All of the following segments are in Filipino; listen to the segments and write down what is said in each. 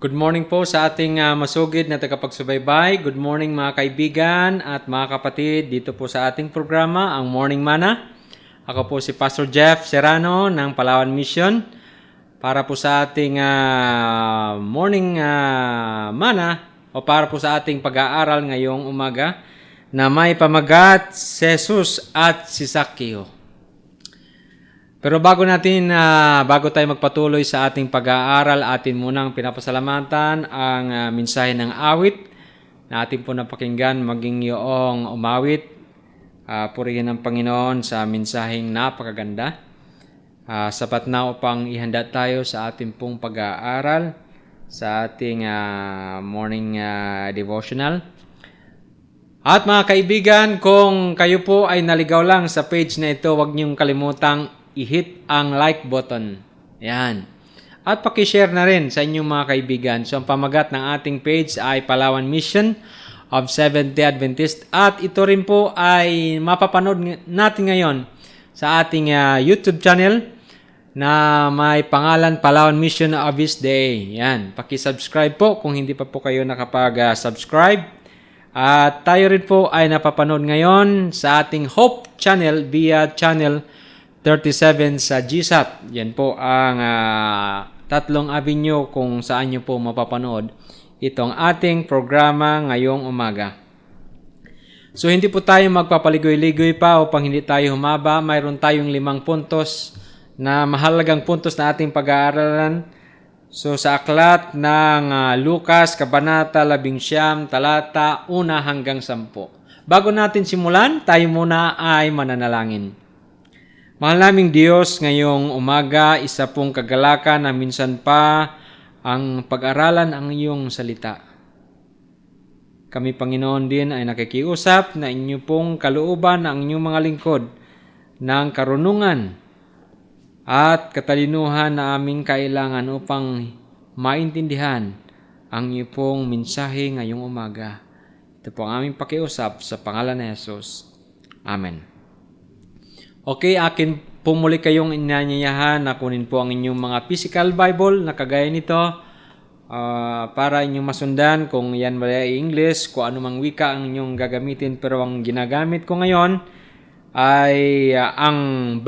Good morning po sa ating masugid na tagapagsubaybay. Good morning mga kaibigan at mga kapatid dito po sa ating programa, ang Morning Mana. Ako po si Pastor Jeff Serrano ng Palawan Mission para po sa ating Morning Mana o para po sa ating pag-aaral ngayong umaga na may pamagat si Jesus at si Zaccheo. Pero bago tayo magpatuloy sa ating pag-aaral, atin munang pinapasalamatan ang mensahe ng awit na atin po napakinggan maging yoong umawit. Purihin ang Panginoon sa mensaheng napakaganda. Sapat na upang ihanda tayo sa ating pong pag-aaral sa ating morning devotional. At mga kaibigan, kung kayo po ay naligaw lang sa page na ito, huwag niyong kalimutang i-hit ang like button. Yan. At paki-share na rin sa inyong mga kaibigan. So, ang pamagat ng ating page ay Palawan Mission of Seventh-day Adventist. At ito rin po ay mapapanood natin ngayon sa ating YouTube channel na may pangalan Palawan Mission of His Day. Yan. Paki-subscribe po kung hindi pa po kayo nakapag-subscribe. At tayo rin po ay napapanood ngayon sa ating Hope channel via channel 37 sa GSAT. Yan po ang tatlong avenue kung saan nyo po mapapanood itong ating programa ngayong umaga. So hindi po tayo magpapaligoy-ligoy pa upang hindi tayo humaba. Mayroon tayong 5 puntos na mahalagang puntos na ating pag-aaralan. So sa aklat ng Lucas, Kabanata 11, talata 1 hanggang 10. Bago natin simulan, tayo muna ay mananalangin. Mahal naming Diyos, ngayong umaga, isa pong kagalakan na minsan pa ang pag-aralan ang iyong salita. Kami, Panginoon, din ay nakikiusap na inyo pong kalooban ang inyong mga lingkod ng karunungan at katalinuhan na aming kailangan upang maintindihan ang iyo pong mensahe ngayong umaga. Ito po ang aming pakiusap sa pangalan ni Jesus. Amen. Okay, akin po muli kayong inanyayahan na kunin po ang inyong mga physical Bible na kagaya nito para inyong masundan kung yan ba ay English, kung anumang wika ang inyong gagamitin. Pero ang ginagamit ko ngayon ay ang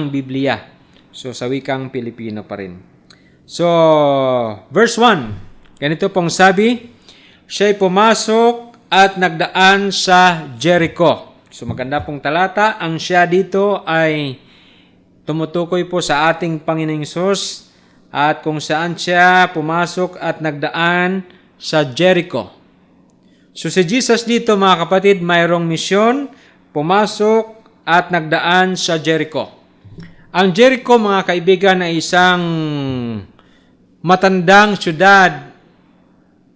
Biblia. So, sa wikang Pilipino pa rin. So, verse 1. Ganito pong sabi, siya'y pumasok at nagdaan sa Jericho. So maganda pong talata. Ang siya dito ay tumutukoy po sa ating Panginoong Hesus at kung saan siya pumasok at nagdaan sa Jericho. So si Jesus dito mga kapatid, mayroong misyon, pumasok at nagdaan sa Jericho. Ang Jericho mga kaibigan ay isang matandang syudad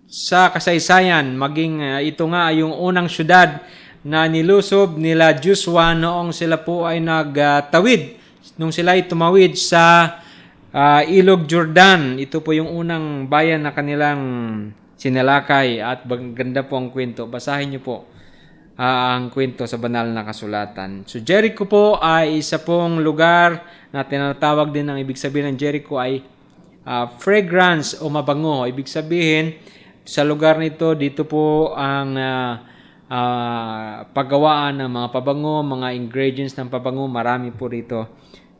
sa kasaysayan. Maging ito nga ay yung unang syudad na nilusob nila Joshua noong sila po ay nagtawid. Nung sila ay tumawid sa Ilog Jordan. Ito po yung unang bayan na kanilang sinalakay at ganda po ang kwento. Basahin niyo po ang kwento sa banal na kasulatan. So Jericho po ay isa pong lugar na tinatawag din ang ibig sabihin ng Jericho ay fragrance o mabango. Ibig sabihin sa lugar nito, dito po ang paggawaan ng mga pabango, mga ingredients ng pabango, marami po rito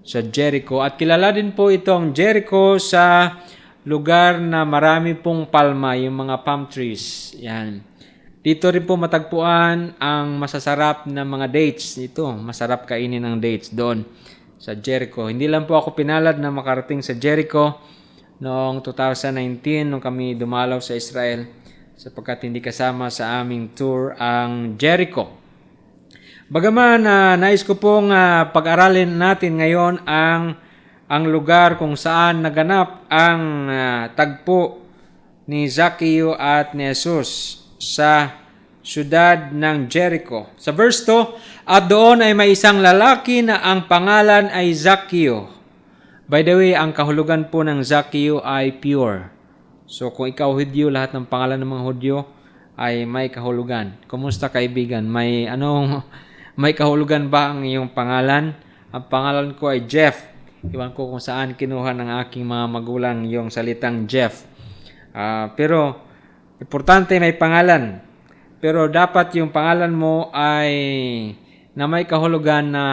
sa Jericho. At kilala din po itong Jericho sa lugar na marami pong palma, yung mga palm trees. Yan. Dito rin po matagpuan ang masasarap na mga dates. Ito, masarap kainin ng dates doon sa Jericho. Hindi lang po ako pinalad na makarating sa Jericho noong 2019 nung kami dumalaw sa Israel, sapagkat hindi kasama sa aming tour ang Jericho. Bagaman nais ko pong pag-aralin natin ngayon ang lugar kung saan naganap ang tagpo ni Zaccheo at ni Jesus sa syudad ng Jericho. Sa verse 2, at doon ay may isang lalaki na ang pangalan ay Zaccheo. By the way, ang kahulugan po ng Zaccheo ay pure. So kung ikaw Hudyo, lahat ng pangalan ng mga Hudyo ay may kahulugan. Kumusta kaibigan? May kahulugan ba ang iyong pangalan? Ang pangalan ko ay Jeff. Iwan ko kung saan kinuha ng aking mga magulang yung salitang Jeff. Pero importante may pangalan. Pero dapat yung pangalan mo ay na may kahulugan na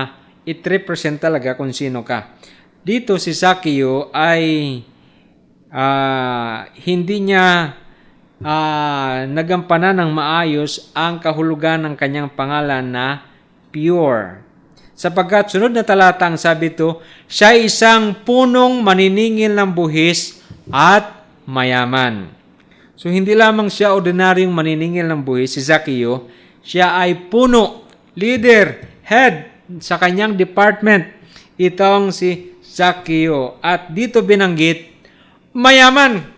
it-represent talaga kung sino ka. Dito si Zaccheo ay hindi niya nagampanan ng maayos ang kahulugan ng kanyang pangalan na pure. Sapagkat sunod na talata ang sabi ito, siya isang punong maniningil ng buhis at mayaman. So hindi lamang siya ordinaryong maniningil ng buhis, si Zaccheo, siya ay puno, leader, head sa kanyang department. Itong si Zaccheo. At dito binanggit, mayaman.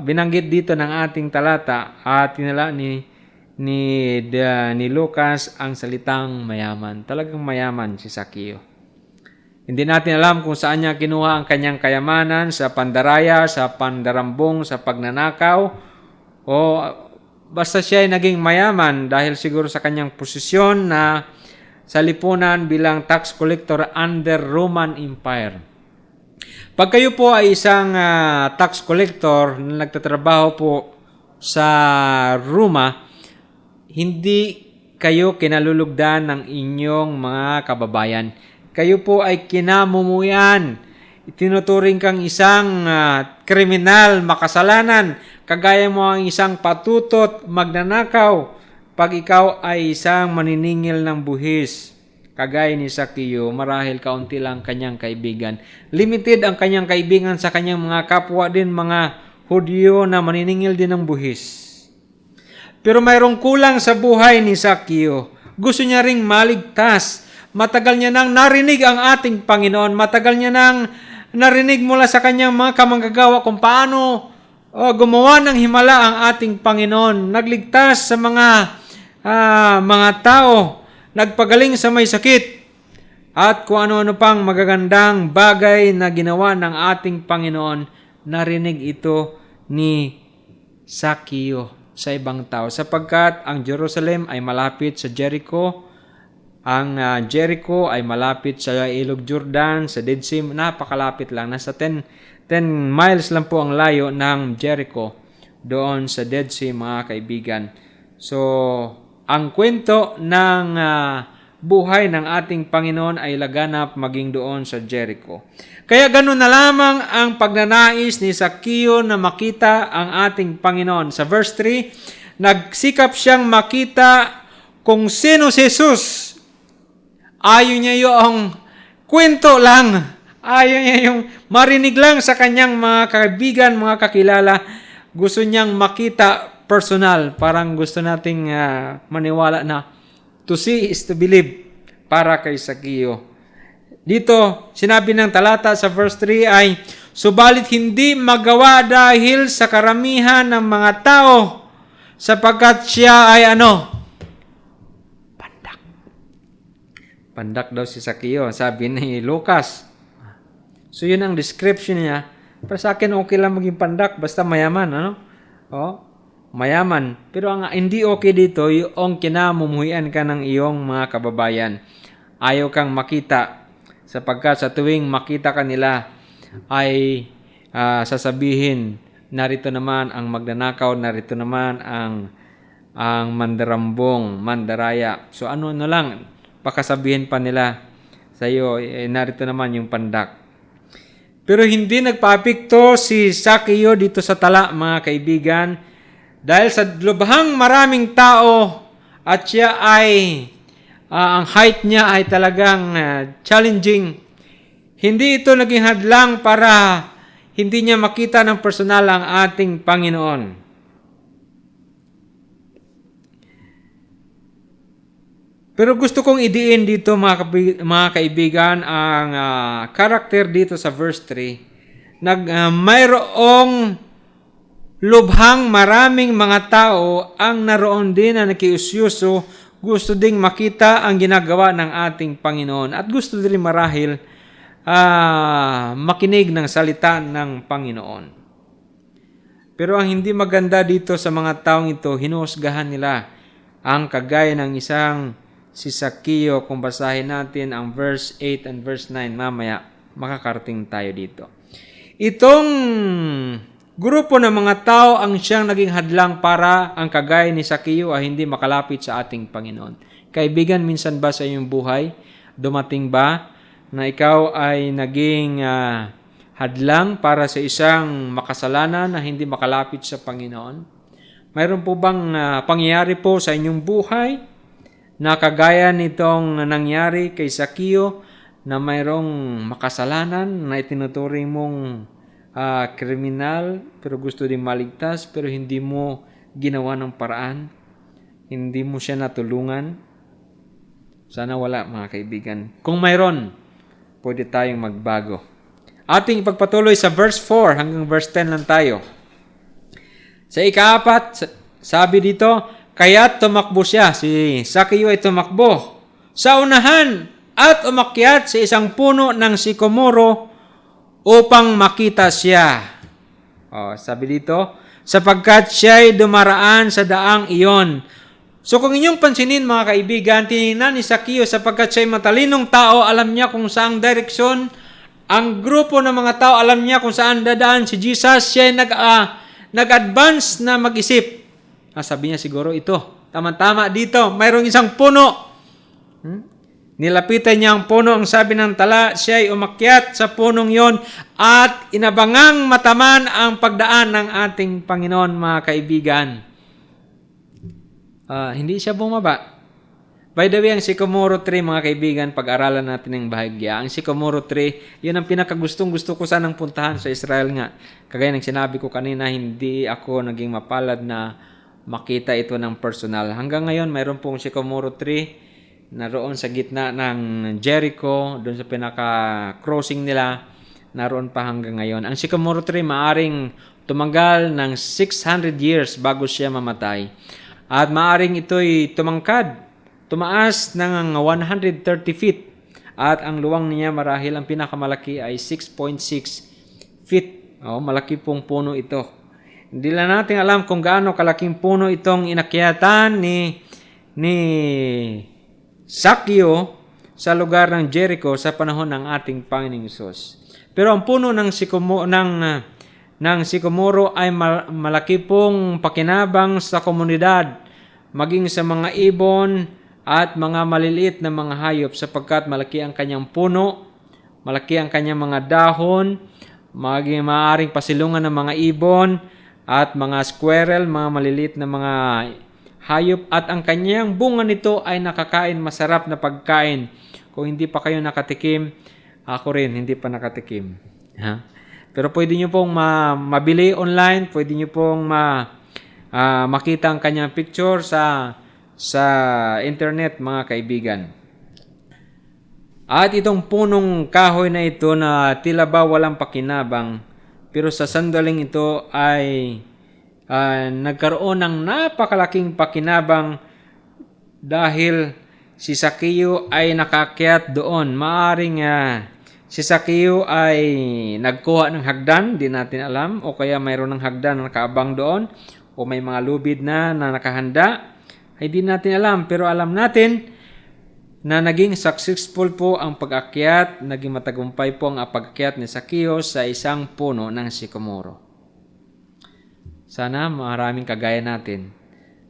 Binanggit dito ng ating talata at tinala ni Lucas ang salitang mayaman. Talagang mayaman si Zaccheo. Hindi natin alam kung saan niya kinuha ang kanyang kayamanan, sa pandaraya, sa pandarambong, sa pagnanakaw, o basta siya ay naging mayaman dahil siguro sa kanyang posisyon na sa lipunan bilang tax collector under Roman Empire. Pag kayo po ay isang tax collector na nagtatrabaho po sa Roma, hindi kayo kinalulugdan ng inyong mga kababayan. Kayo po ay kinamumuyan. Tinuturing kang isang kriminal, makasalanan. Kagaya mo ang isang patutot, magnanakaw. Pag ikaw ay isang maniningil ng buhis, kagaya ni Zaccheo, marahil kaunti lang kanyang kaibigan. Limited ang kanyang kaibigan sa kanyang mga kapwa din, mga Hudyo na maniningil din ng buhis. Pero mayroong kulang sa buhay ni Zaccheo. Gusto niya ring maligtas. Matagal niya nang narinig ang ating Panginoon. Matagal niya nang narinig mula sa kanyang mga kamanggagawa kung paano gumawa ng himala ang ating Panginoon. Nagligtas sa mga tao. Nagpagaling sa may sakit. At kung ano-ano pang magagandang bagay na ginawa ng ating Panginoon, narinig ito ni Zaccheo sa ibang tao. Sapagkat ang Jerusalem ay malapit sa Jericho, ang Jericho ay malapit sa Ilog Jordan, sa Dead Sea, napakalapit lang. Nasa 10 miles lang po ang layo ng Jericho doon sa Dead Sea, mga kaibigan. So, ang kwento ng buhay ng ating Panginoon ay laganap maging doon sa Jericho. Kaya ganun na lamang ang pagnanais ni Zaccheo na makita ang ating Panginoon. Sa verse 3, nagsikap siyang makita kung sino si Jesus. Ayaw niya yung kwento lang. Ayaw niya yung marinig lang sa kanyang mga kaibigan, mga kakilala. Gusto niyang makita personal. Parang gusto nating maniwala na to see is to believe para kay Zaccheo. Dito, sinabi ng talata sa verse 3 ay, subalit hindi magawa dahil sa karamihan ng mga tao, sapagkat siya ay pandak. Pandak daw si Zaccheo, sabi ni Lucas. So yun ang description niya. Para sa akin, okay lang maging pandak, basta mayaman, mayaman. Pero ang hindi okay dito, yung kinamumuhian ka ng iyong mga kababayan. Ayaw kang makita. Sapagkat sa tuwing makita ka nila, ay sasabihin, narito naman ang magnanakaw, narito naman ang mandarambong, mandaraya. So ano lang, pakasabihin pa nila sa iyo, narito naman yung pandak. Pero hindi nagpaapekto si Zaccheo dito sa tala, mga kaibigan, dahil sa lubhang maraming tao at siya ay ang height niya ay talagang challenging. Hindi ito naging hadlang para hindi niya makita ng personal ang ating Panginoon. Pero gusto kong idiin dito, mga kaibigan, ang karakter dito sa verse 3. Mayroong lubhang maraming mga tao ang naroon din na nakiusyuso, gusto ding makita ang ginagawa ng ating Panginoon at gusto din marahil makinig ng salita ng Panginoon. Pero ang hindi maganda dito sa mga taong ito, hinuhusgahan nila ang kagaya ng isang si Zaccheo. Kung basahin natin ang verse 8 and verse 9, mamaya makakarating tayo dito. Itong grupo ng mga tao ang siyang naging hadlang para ang kagaya ni Sakeo ay hindi makalapit sa ating Panginoon. Kaibigan, minsan ba sa iyong buhay, dumating ba na ikaw ay naging hadlang para sa isang makasalanan na hindi makalapit sa Panginoon? Mayroon po bang pangyayari po sa inyong buhay na kagaya nitong nangyari kay Sakeo na mayroong makasalanan na itinuturing mong kriminal pero gusto din maligtas pero hindi mo ginawa ng paraan, hindi mo siya natulungan? Sana wala, mga kaibigan. Kung mayroon, pwede tayong magbago. Ating ipagpatuloy sa verse 4 hanggang verse 10 lang tayo. Sa ika-4, sabi dito, kaya tumakbo siya, si Sakeo ay tumakbo sa unahan at umakyat sa isang puno ng sikomoro upang makita siya. Sabi dito, sapagkat siya'y dumaraan sa daang iyon. So kung inyong pansinin, mga kaibigan, tinignan ni Sakeo sapagkat siya'y matalinong tao, alam niya kung saang direksyon. Ang grupo ng mga tao, alam niya kung saan dadaan si Jesus. Siya'y nag-advance na mag-isip. Sabi niya siguro ito, tama-tama dito, mayroong isang puno. Nilapitan niya ang puno, ang sabi ng tala, siya ay umakyat sa punong yon at inabangang mataman ang pagdaan ng ating Panginoon, mga kaibigan. Hindi siya bumaba. By the way, ang Sycamore Tree, mga kaibigan, pag-aralan natin ng bahagya. Ang Sycamore Tree, yun ang pinakagustong-gusto ko sanang puntahan sa Israel nga. Kagaya ng sinabi ko kanina, hindi ako naging mapalad na makita ito ng personal. Hanggang ngayon, mayroon pong Sycamore Tree naroon sa gitna ng Jericho, doon sa pinaka-crossing nila, naroon pa hanggang ngayon. Ang Sycamore Tree maaring tumagal ng 600 years bago siya mamatay. At maaring ito'y tumaas ng 130 feet. At ang luwang niya marahil ang pinakamalaki ay 6.6 feet. Malaki pong puno ito. Hindi lang natin alam kung gaano kalaking puno itong inakyatan ni Sakeo sa lugar ng Jericho sa panahon ng ating Panginoong Hesus. Pero ang puno ng sikomoro ay malaki pong pakinabang sa komunidad, maging sa mga ibon at mga maliliit na mga hayop sapagkat malaki ang kanyang puno, malaki ang kanyang mga dahon, maaaring pasilungan ng mga ibon at mga squirrel, mga maliliit na mga hayop, at ang kanyang bunga nito ay nakakain masarap na pagkain. Kung hindi pa kayo nakatikim, ako rin hindi pa nakatikim. Pero pwede nyo pong mabili online, pwede nyo pong makita ang kanyang picture sa internet, mga kaibigan. At itong punong kahoy na ito na tila ba walang pakinabang, pero sa sandaling ito ay nagkaroon ng napakalaking pakinabang dahil si Sakeo ay nakakyat doon. Maaring si Sakeo ay nagkuha ng hagdan, di natin alam, o kaya mayroon ng hagdan na nakaabang doon, o may mga lubid na nakahanda, ay di natin alam. Pero alam natin na naging successful po ang pag-akyat, naging matagumpay po ang pag-akyat ni Sakeo sa isang puno ng sikomoro. Sana maraming kagaya natin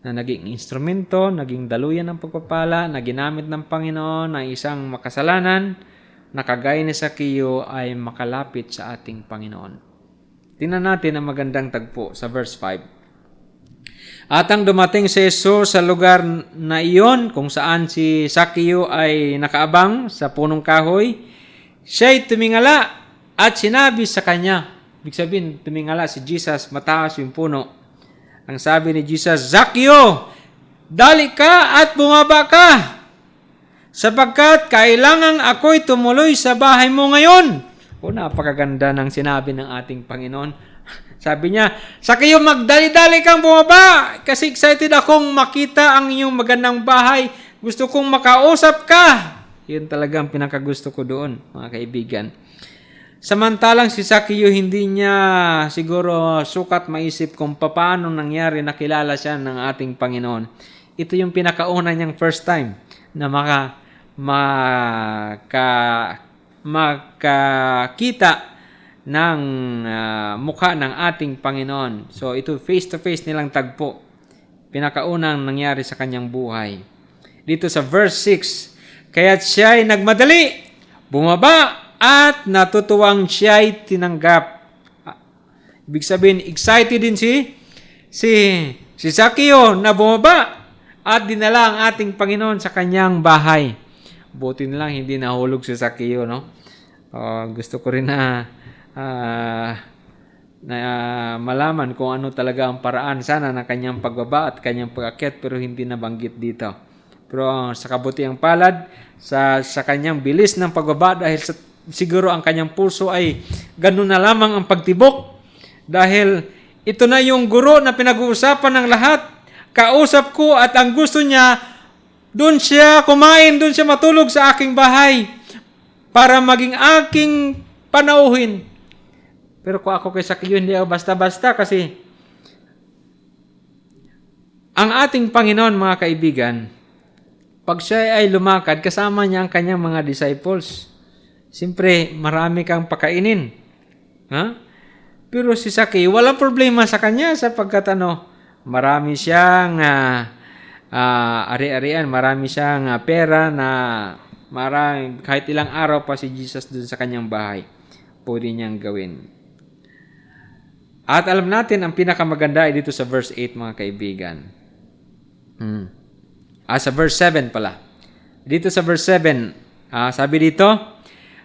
na naging instrumento, naging daluyan ng pagpapala, na ginamit ng Panginoon na isang makasalanan na kagaya ni Sakeo ay makalapit sa ating Panginoon. Tingnan natin ang magandang tagpo sa verse 5. At ang dumating si Jesus sa lugar na iyon kung saan si Sakeo ay nakaabang sa punong kahoy, siya'y tumingala at sinabi sa kanya. Ibig sabihin, tumingala si Jesus, mataas yung puno. Ang sabi ni Jesus, Sakeo, dali ka at bumaba ka, sapagkat kailangan ako'y tumuloy sa bahay mo ngayon. Napakaganda ng sinabi ng ating Panginoon. Sabi niya, Sakeo, magdali-dali kang bumaba, kasi excited akong makita ang iyong magandang bahay. Gusto kong makausap ka. Yun talagang pinakagusto ko doon, mga kaibigan. Samantalang si Sakeo, hindi niya siguro sukat maisip kung paano nangyari na kilala siya ng ating Panginoon. Ito yung pinakauna niyang first time na makakita ng mukha ng ating Panginoon. So ito face-to-face nilang tagpo. Pinakaunang nangyari sa kanyang buhay. Dito sa verse 6, kaya't siya'y nagmadali, bumaba, at natutuwang siya'y tinanggap. Ibig sabihin, excited din si Zaccheo na bumaba at dinala ang ating Panginoon sa kanyang bahay. Buti na lang hindi nahulog si Zaccheo, no? Gusto ko rin na malaman kung ano talaga ang paraan sana ng kanyang pagbaba at kanyang pag-akyat, pero hindi nabanggit dito. Pero sa kabutiang palad, sa kanyang bilis ng pagbaba, dahil siguro ang kanyang puso ay ganun na lamang ang pagtibok. Dahil ito na yung guro na pinag-uusapan ng lahat. Kausap ko at ang gusto niya, doon siya kumain, doon siya matulog sa aking bahay para maging aking panauhin. Pero kung ako kay Zaccheo, hindi ako basta-basta kasi ang ating Panginoon, mga kaibigan, pag siya ay lumakad, kasama niya ang kanyang mga disciples. Siyempre, marami kang pakainin. Pero si Zaccheo, walang problema sa kanya sapagkat marami siyang ari-arian, marami siyang pera na kahit ilang araw pa si Jesus doon sa kanyang bahay, pwede niyang gawin. At alam natin, ang pinakamaganda ay dito sa verse 8, mga kaibigan. Sa verse 7 pala. Dito sa verse 7, sabi dito,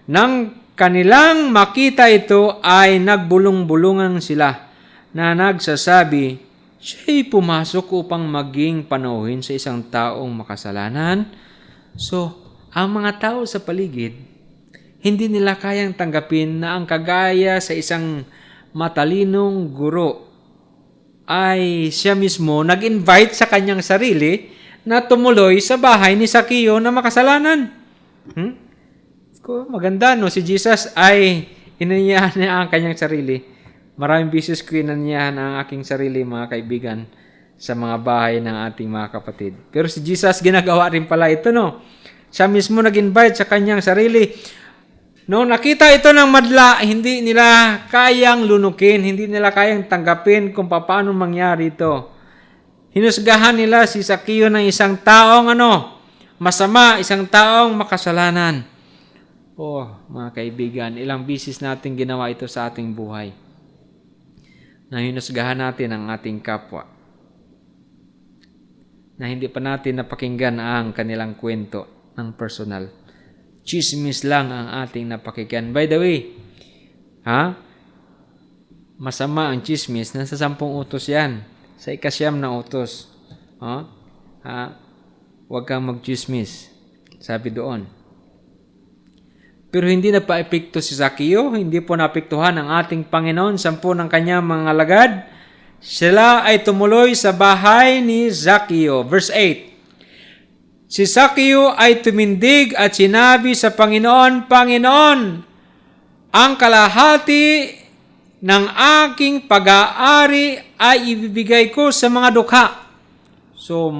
nang kanilang makita ito ay nagbulong-bulungan sila na nagsasabi, siya'y pumasok upang maging panauhin sa isang taong makasalanan. So, ang mga tao sa paligid, hindi nila kayang tanggapin na ang kagaya sa isang matalinong guro ay siya mismo nag-invite sa kanyang sarili na tumuloy sa bahay ni Zaccheo na makasalanan. Maganda, no? Si Jesus ay inanyayahan niya ang kanyang sarili. Maraming beses ko inanyayahan ang aking sarili, mga kaibigan, sa mga bahay ng ating mga kapatid. Pero si Jesus, ginagawa rin pala ito, no? Siya mismo nag-invite sa kanyang sarili. Noong nakita ito ng madla, hindi nila kayang lunukin, hindi nila kayang tanggapin kung paano mangyari ito. Hinusgahan nila si Zaccheo ng isang taong masama, isang taong makasalanan. Mga kaibigan, ilang bisis natin ginawa ito sa ating buhay. Na hinusgahan natin ang ating kapwa. Na hindi pa natin napakinggan ang kanilang kwento ng personal. Chismis lang ang ating napakinggan. By the way, masama ang chismis. Nasa 10 utos yan. Sa 9 na utos. Huwag kang mag-chismis. Sabi doon. Pero hindi na pa-epekto si Zaccheo, hindi po naapektuhan ang ating Panginoon, 10 ng kanyang mga alagad. Sila ay tumuloy sa bahay ni Zaccheo. Verse 8. Si Zaccheo ay tumindig at sinabi sa Panginoon, Panginoon, ang kalahati ng aking pag-aari ay ibibigay ko sa mga dukha. So,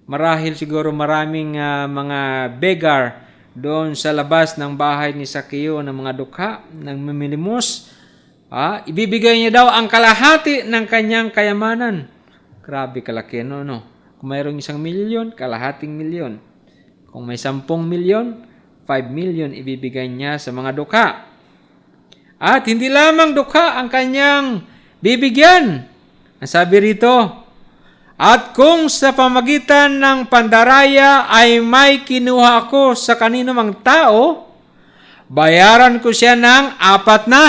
marahil siguro maraming mga beggar doon sa labas ng bahay ni Zaccheo ng mga dukha, ng mamilimos. Ibibigay niya daw ang kalahati ng kanyang kayamanan. Grabe kalaki, no? Kung mayroong 1 milyon, kalahating milyon. Kung may 10 milyon, 5 milyon ibibigay niya sa mga dukha. At hindi lamang dukha ang kanyang bibigyan. Ang sabi rito, at kung sa pamagitan ng pandaraya ay may kinuha ako sa kanino mang tao, bayaran ko siya ng 4 na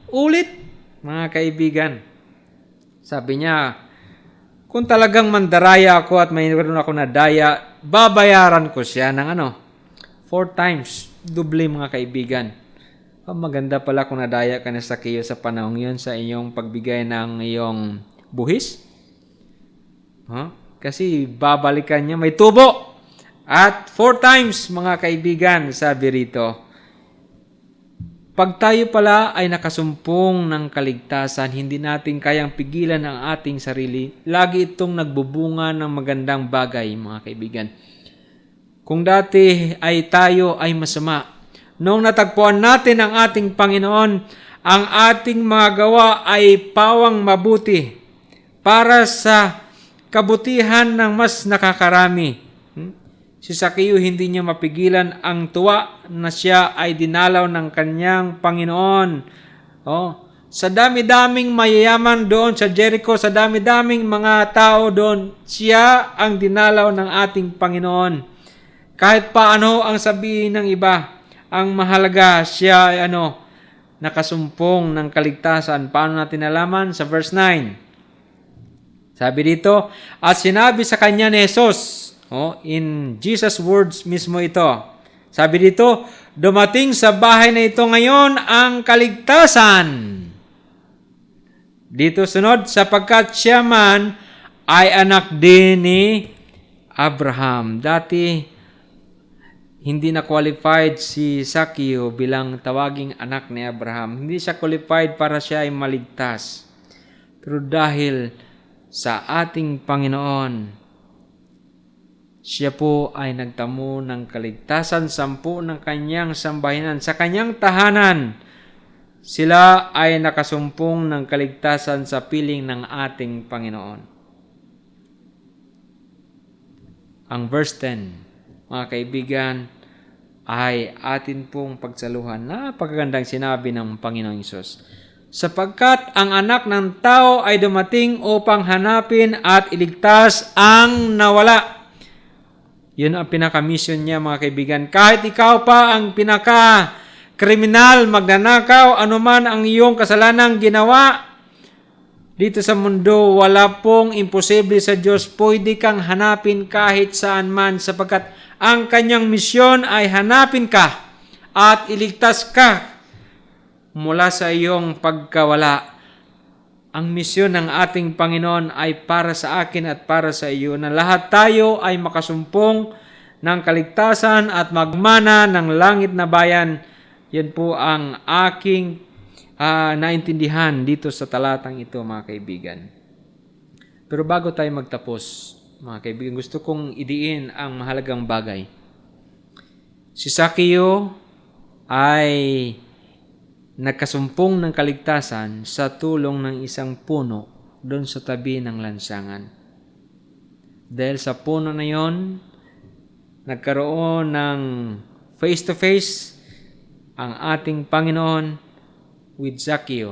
ulit. Mga kaibigan, sabi niya, kung talagang mandaraya ako at mayroon ako na daya, babayaran ko siya ng 4 times. Doble, mga kaibigan. Maganda pala kung nadaya ka na sa Zaccheo sa panahon yun sa iyong pagbigay ng iyong buhis. Kasi babalikan niya, may tubo. At 4 times, mga kaibigan, sabi rito. Pag tayo pala ay nakasumpong ng kaligtasan, hindi natin kayang pigilan ang ating sarili. Lagi itong nagbubunga ng magandang bagay, mga kaibigan. Kung dati ay tayo ay masama, noong natagpuan natin ang ating Panginoon, ang ating mga gawa ay pawang mabuti para sa kabutihan ng mas nakakarami. Si Sakeo hindi niya mapigilan ang tuwa na siya ay dinalaw ng kanyang Panginoon. Sa dami-daming mayayaman doon sa Jericho, sa dami-daming mga tao doon, siya ang dinalaw ng ating Panginoon. Kahit paano ang sabihin ng iba, ang mahalaga siya ay nakasumpong ng kaligtasan. Paano natin nalaman? Sa verse 9. Sabi dito, at sinabi sa kanya ni Jesus, in Jesus' words mismo ito. Sabi dito, dumating sa bahay na ito ngayon ang kaligtasan. Dito sunod, sapagkat siya man ay anak din ni Abraham. Dati, hindi na qualified si Sakeo bilang tawaging anak ni Abraham. Hindi siya qualified para siya ay maligtas. Pero dahil sa ating Panginoon, siya po ay nagtamo ng kaligtasan, 10 ng kanyang sambahinan. Sa kanyang tahanan, sila ay nakasumpong ng kaligtasan sa piling ng ating Panginoon. Ang verse 10, mga kaibigan, ay atin pong pagsaluhan. Napakagandang sinabi ng Panginoong Hesus. Sapagkat ang anak ng tao ay dumating upang hanapin at iligtas ang nawala. Yun ang pinaka-mission niya, mga kaibigan. Kahit ikaw pa ang pinaka-kriminal, magnanakaw, anuman ang iyong kasalanang ginawa, dito sa mundo, wala pong imposible sa Diyos. Pwede kang hanapin kahit saan man, sapagkat ang kanyang misyon ay hanapin ka at iligtas ka mula sa iyong pagkawala. Ang misyon ng ating Panginoon ay para sa akin at para sa iyo, na lahat tayo ay makasumpong ng kaligtasan at magmana ng langit na bayan. Yan po ang aking naintindihan dito sa talatang ito, mga kaibigan. Pero bago tayo magtapos, mga kaibigan, gusto kong idiin ang mahalagang bagay. Si Sakeo ay nagkasumpong ng kaligtasan sa tulong ng isang puno doon sa tabi ng lansangan. Dahil sa puno na yon, nagkaroon ng face-to-face ang ating Panginoon with Sakeo.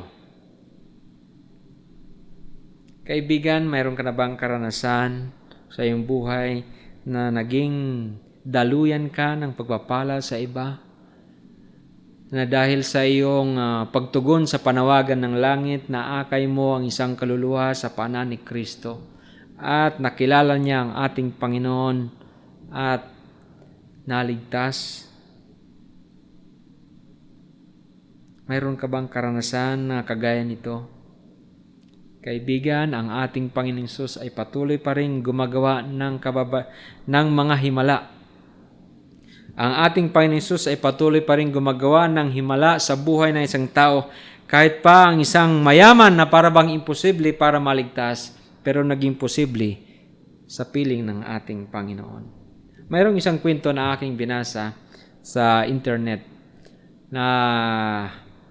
Kaibigan, mayroon ka na bang karanasan sa iyong buhay na naging daluyan ka ng pagpapala sa iba? Na dahil sa iyong pagtugon sa panawagan ng langit, naakay mo ang isang kaluluwa sa paanan ni Kristo at nakilala niya ang ating Panginoon at naligtas. Mayroon ka bang karanasan na kagaya nito? Kaibigan, ang ating Panginoong Hesus ay patuloy pa rin gumagawa ng mga himala. Ang ating Panginoong Hesus ay patuloy pa rin gumagawa ng himala sa buhay ng isang tao, kahit pa ang isang mayaman na parabang imposible para maligtas, pero naging posible sa piling ng ating Panginoon. Mayroong isang kwento na aking binasa sa internet na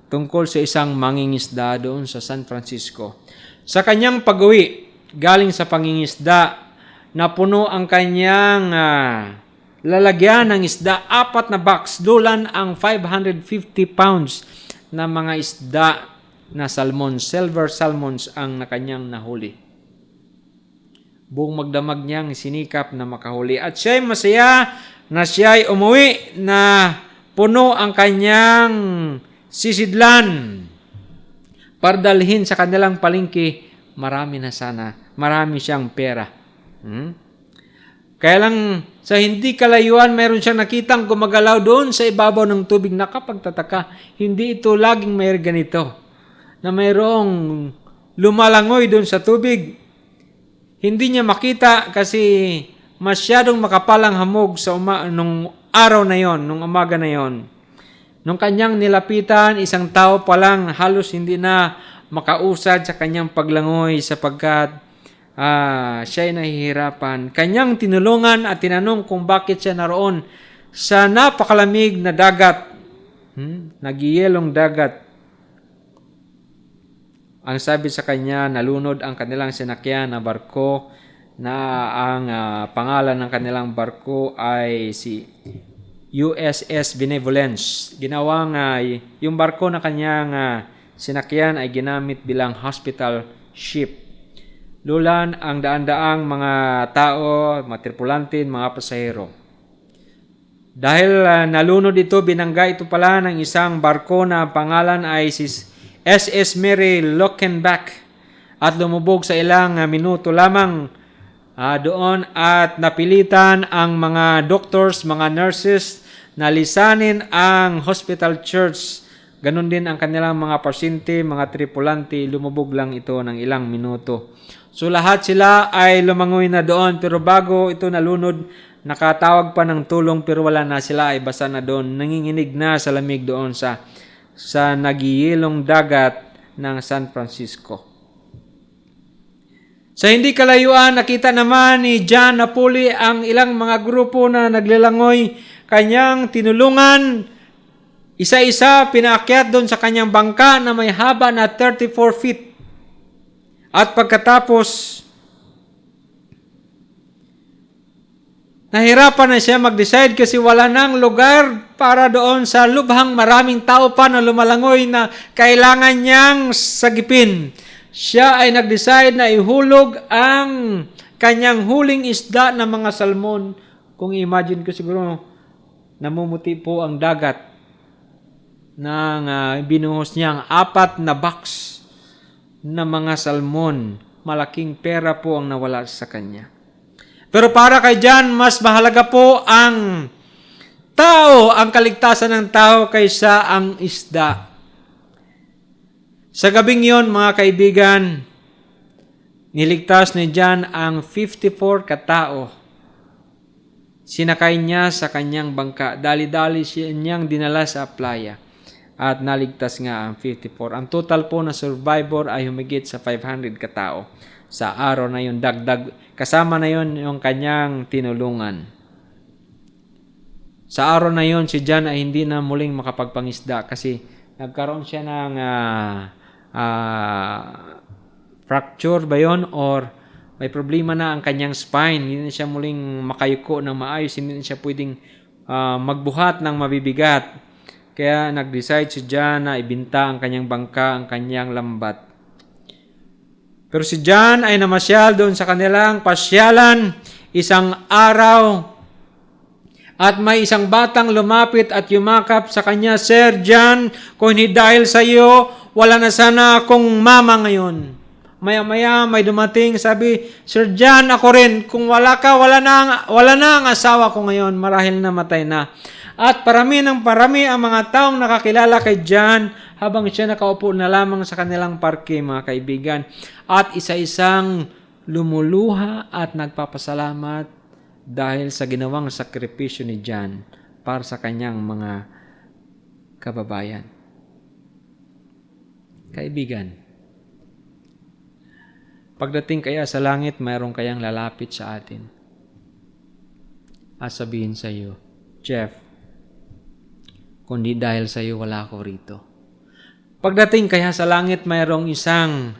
tungkol sa isang mangingisda doon sa San Francisco. Sa kanyang pag-uwi, galing sa pangingisda, napuno ang kanyang lalagyan ng isda, 4 na box, dulan ang 550 pounds na mga isda na salmon, silver salmons ang kanyang nahuli. Buong magdamag niyang sinikap na makahuli. At siya'y masaya na siya'y umuwi na puno ang kanyang sisidlan para dalhin sa kanilang palengke. Marami na sana. Marami siyang pera. Kaya lang, sa hindi kalayuan, mayroon siyang nakitang gumagalaw doon sa ibabaw ng tubig. Nakapagtataka, hindi ito laging may ganito, na mayroong lumalangoy doon sa tubig. Hindi niya makita kasi masyadong makapalang hamog sa nung araw na yon, nung umaga na yon. Nung kanyang nilapitan, isang tao pa lang, halos hindi na makausad sa kanyang paglangoy sapagkat siya ay nahihirapan. Kanyang tinulungan at tinanong kung bakit siya naroon sa napakalamig na dagat, nagyeyelong dagat. Ang sabi sa kanya, nalunod ang kanilang sinakyan na barko na ang pangalan ng kanilang barko ay si USS Benevolence. Ginawang yung barko na kanyang sinakyan ay ginamit bilang hospital ship. Lulan ang daan-daang mga tao, mga tripulante, mga pasahero. Dahil nalunod ito, binangga ito pala ng isang barko na pangalan ay si SS Mary Lockenbach at lumubog sa ilang minuto lamang doon at napilitan ang mga doctors, mga nurses na lisanin ang hospital church. Ganon din ang kanilang mga pasyente, mga tripulante, lumubog lang ito ng ilang minuto. So lahat sila ay lumangoy na doon, pero bago ito nalunod, nakatawag pa ng tulong pero wala na, sila ay basa na doon, nanginginig na sa lamig doon sa nagiyilong dagat ng San Francisco. Sa hindi kalayuan, nakita naman ni John Napoli ang ilang mga grupo na naglilangoy, kanyang tinulungan, isa-isa pinaakyat doon sa kanyang bangka na may haba na 34 feet. At pagkatapos, nahirapan na siya mag-decide kasi wala nang lugar para doon sa lubhang maraming tao pa na lumalangoy na kailangan niyang sagipin. Siya ay nag-decide na ihulog ang kanyang huling isda na mga salmon. Kung imagine ko siguro, namumuti po ang dagat ng binuhos niyang 4 na box na mga salmon. Malaking pera po ang nawala sa kanya. Pero para kay John, mas mahalaga po ang tao, ang kaligtasan ng tao kaysa ang isda. Sa gabing yon, mga kaibigan, niligtas ni John ang 54 katao. Sinakay niya sa kanyang bangka. Dali-dali siya niyang dinala sa playa. At naligtas nga ang 54. Ang total po na survivor ay humigit sa 500 katao. Sa araw na yun, dagdag. Kasama na yun yung kanyang tinulungan. Sa araw na yun, si John ay hindi na muling makapagpangisda kasi nagkaroon siya ng fracture ba yun or may problema na ang kanyang spine. Hindi na siya muling makayuko ng maayos. Hindi na siya pwedeng magbuhat ng mabibigat. Kaya nag-decide si John na ibinta ang kanyang bangka, ang kanyang lambat. Pero si John ay namasyal doon sa kanilang pasyalan isang araw at may isang batang lumapit at yumakap sa kanya, "Sir John, kung hindi dahil sa iyo, wala na sana akong mama ngayon." Maya-maya may dumating, sabi, "Sir John, ako rin. Kung wala ka, wala na ang asawa ko ngayon. Marahil namatay na." At parami ang mga taong nakakilala kay John habang siya nakaupo na lamang sa kanilang parke, mga kaibigan. At isa-isang lumuluha at nagpapasalamat dahil sa ginawang sakripisyo ni John para sa kanyang mga kababayan. Kaibigan, pagdating kaya sa langit, mayroon kayang lalapit sa atin at sabihin sa iyo, "Jeff, kundi dahil sa iyo wala ako rito." Pagdating kaya sa langit, mayroong isang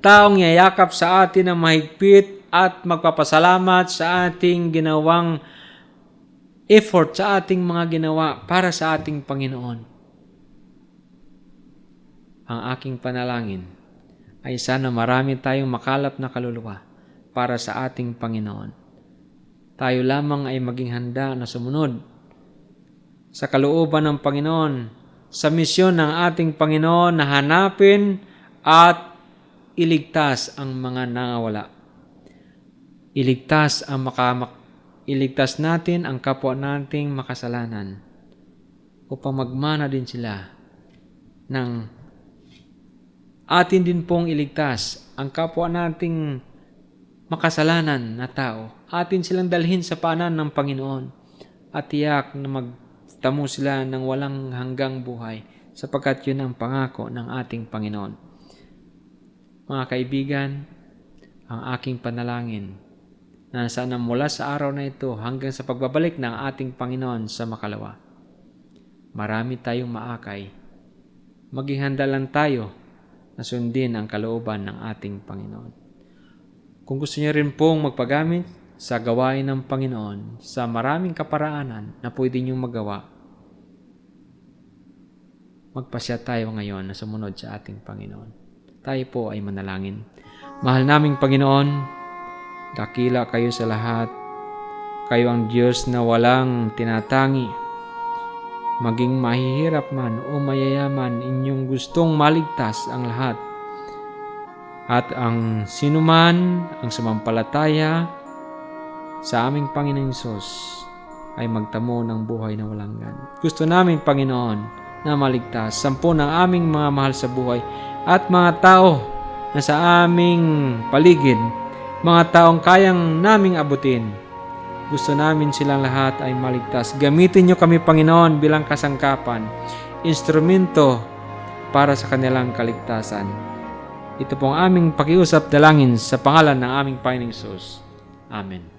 taong yayakap sa atin na mahigpit at magpapasalamat sa ating ginawang effort, sa ating mga ginawa para sa ating Panginoon. Ang aking panalangin ay sana marami tayong makalap na kaluluwa para sa ating Panginoon. Tayo lamang ay maging handa na sumunod sa kalooban ng Panginoon, sa misyon ng ating Panginoon na hanapin at iligtas ang mga nangawala. Iligtas natin ang kapwa nating makasalanan upang magmana din sila ng atin din pong iligtas ang kapwa nating makasalanan na tao. Atin silang dalhin sa paanan ng Panginoon at tiyak na magtamo sila ng walang hanggang buhay sapagkat yun ang pangako ng ating Panginoon. Mga kaibigan, ang aking panalangin na sana mula sa araw na ito hanggang sa pagbabalik ng ating Panginoon sa makalawa, marami tayong maakay. Maging handa lang tayo na sundin ang kalooban ng ating Panginoon. Kung gusto niyo rin pong magpagamit sa gawain ng Panginoon sa maraming kaparaanan na pwede niyong magawa, magpasya tayo ngayon na sumunod sa ating Panginoon. Tayo po ay manalangin. Mahal naming Panginoon, dakila kayo sa lahat. Kayo ang Diyos na walang tinatangi. Maging mahihirap man o mayayaman, inyong gustong maligtas ang lahat. At ang sinuman, ang sumampalataya sa aming Panginoong Hesus ay magtamo ng buhay na walang hanggan. Gusto namin, Panginoon, na maligtas 10 ng aming mga mahal sa buhay at mga tao na sa aming paligid, mga taong kayang naming abutin. Gusto namin silang lahat ay maligtas. Gamitin niyo kami, Panginoon, bilang kasangkapan, instrumento para sa kanilang kaligtasan. Ito pong aming pakiusap dalangin sa pangalan ng aming Panginoong Hesus. Amen.